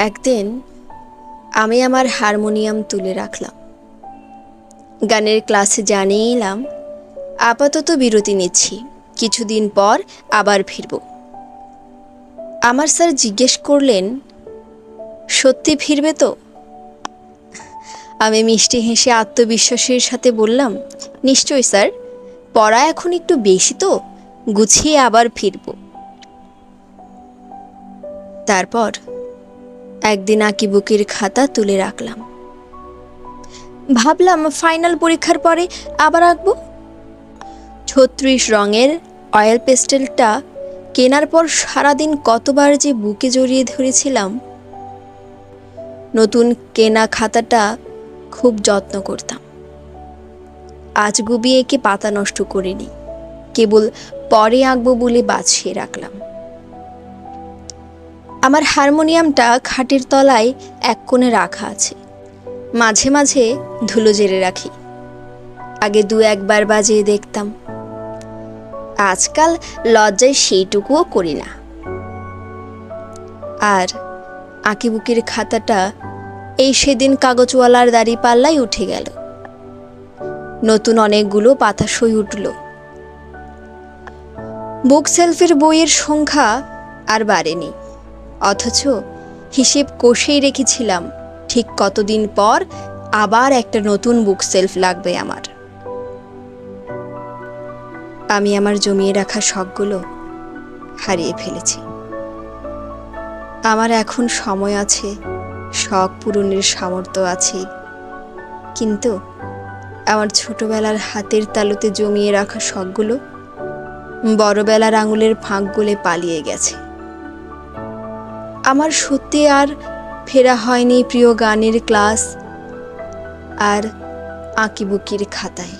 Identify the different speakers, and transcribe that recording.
Speaker 1: একদিন আমি আমার হারমোনিয়াম তুলে রাখলাম, গানের ক্লাসে জানিয়ে এলাম আপাতত বিরতি নিচ্ছি, কিছুদিন পর আবার ফিরব। আমার স্যার জিজ্ঞেস করলেন, সত্যি ফিরবে তো? আমি মিষ্টি হেসে আত্মবিশ্বাসের সাথে বললাম, নিশ্চয় স্যার, পড়া এখন একটু বেশি তো, গুছিয়ে আবার ফিরব। তারপর একদিন আঁকিবুকির খাতা তুলে রাখলাম, ভাবলাম ফাইনাল পরীক্ষার পরে আবার আঁকবো। ৩৬ রঙের অয়েল পেস্টেলটা কেনার পর সারাদিন কতবার যে বুকে জড়িয়ে ধরেছিলাম। নতুন কেনা খাতাটা খুব যত্ন করতাম, আজ গুবিয়ে এঁকে পাতা নষ্ট করিনি, কেবল পরে আঁকবো বলে বাছিয়ে রাখলাম। আমার হারমোনিয়ামটা খাটের তলায় এক কোণে রাখা আছে, মাঝে মাঝে ধুলো জেরে রাখি, আগে দু একবার বাজিয়ে দেখতাম। আজকাল লজ্জায় সেইটুকুও করি না। আর আঁকিবুকির খাতাটা এই সেদিন কাগজওয়ালার দাঁড়িপাল্লায় উঠে গেল, নতুন অনেকগুলো পাতা সই উঠল। বুক সেলফের বইয়ের সংখ্যা আর বাড়েনি, অথচ হিসেব কষেই রেখেছিলাম ঠিক কতদিন পর আবার একটা নতুন বুক সেলফ লাগবে আমার। আমি আমার জমিয়ে রাখা শখগুলো হারিয়ে ফেলেছি। আমার এখন সময় আছে, শখ পূরণের সামর্থ্য আছে, কিন্তু আমার ছোটবেলার হাতের তালুতে জমিয়ে রাখা শখগুলো বড়বেলার আঙুলের ফাঁক গলে পালিয়ে গেছে। আমার সত্যি আর ফেরা হয়নি প্রিয় গানের ক্লাস আর আঁকিবুকির খাতায়।